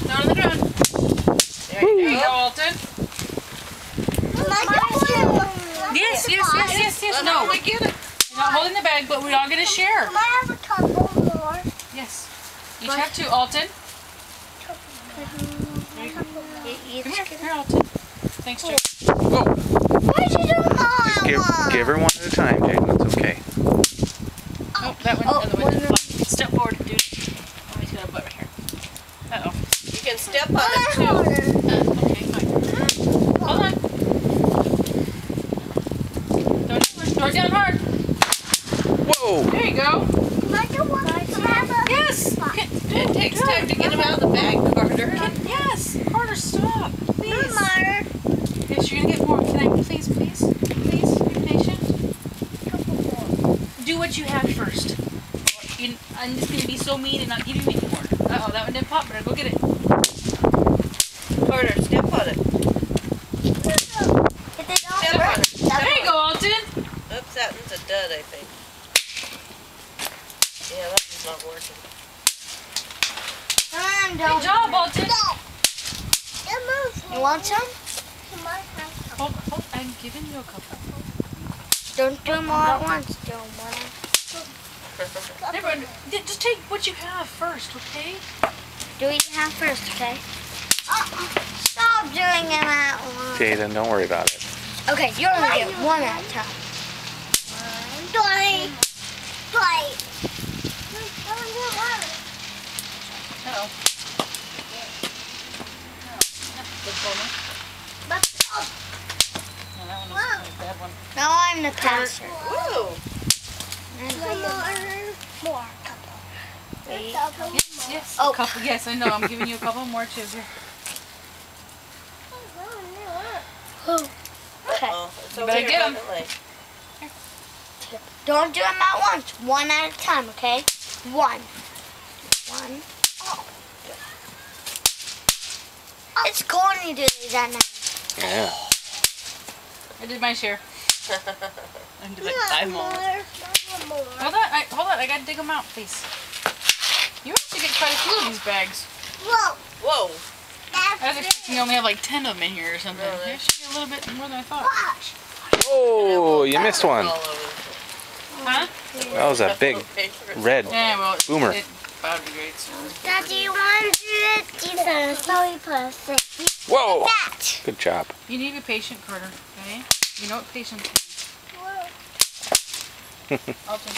ground. Throw it on the ground. There you go, Alton. Yes. No. We get it. You're not holding the bag, but we're all going to share. Can I have a couple more? Yes. Each have two, Alton. Each Come here, Alton. Thanks, Jake. Whoa. Why did you do Just give her one at a time, Jaden. It's okay. Oh, that one. Other way. Step forward, dude. Oh, he's got a butt right here. Uh-oh. You can step on it too. Okay, fine. Hold on. Throw it down hard. Whoa. There you go. Yes. It takes time to get them out of the bag, Carter. Yes. Carter, stop. Please. Mama. Yes, you're going to get more. Can I please? Please, be patient. Do what you have first. I'm just going to be so mean and not give you any more. Uh-oh, that one didn't pop, but I'll go get it. Carter, step on it. Step on it. There you go, Alton. Oops, that one's a dud, I think. Yeah, that one's not working. Good job, Alton. You want some? Hold, I'm giving you a couple. Don't do them all at once. Do them one. Everyone, just take what you have first, okay? Do what you have first, okay? Stop doing them at once. Jaden, don't worry about it. Okay, you only get one at a time. Three. Uh-oh. No, that one was a bad one. Now I'm the passer. Woo! More. Yes. Oh. A couple. Yes, I know. I'm giving you a couple more too. Here. Okay. Oh, it's You over better here get by 'em. the lake. Don't do them at once. One at a time, okay? One. Oh. It's going to do these at night. Yeah. I did my share. I did like 5 more. More. Hold on. I gotta dig them out, please. You have to get quite a few of these bags. Whoa. Whoa! I was expecting you only have like 10 of them in here or something. Really? You should get a little bit more than I thought. Watch. Oh, you missed one. All over. Huh? That was a big red Yeah, well, boomer. It about to be great. So. Daddy, you want to do it? Jesus, sorry, person. Whoa. That. Good job. You need to be patient, Carter. Okay? You know what patience means. Alton.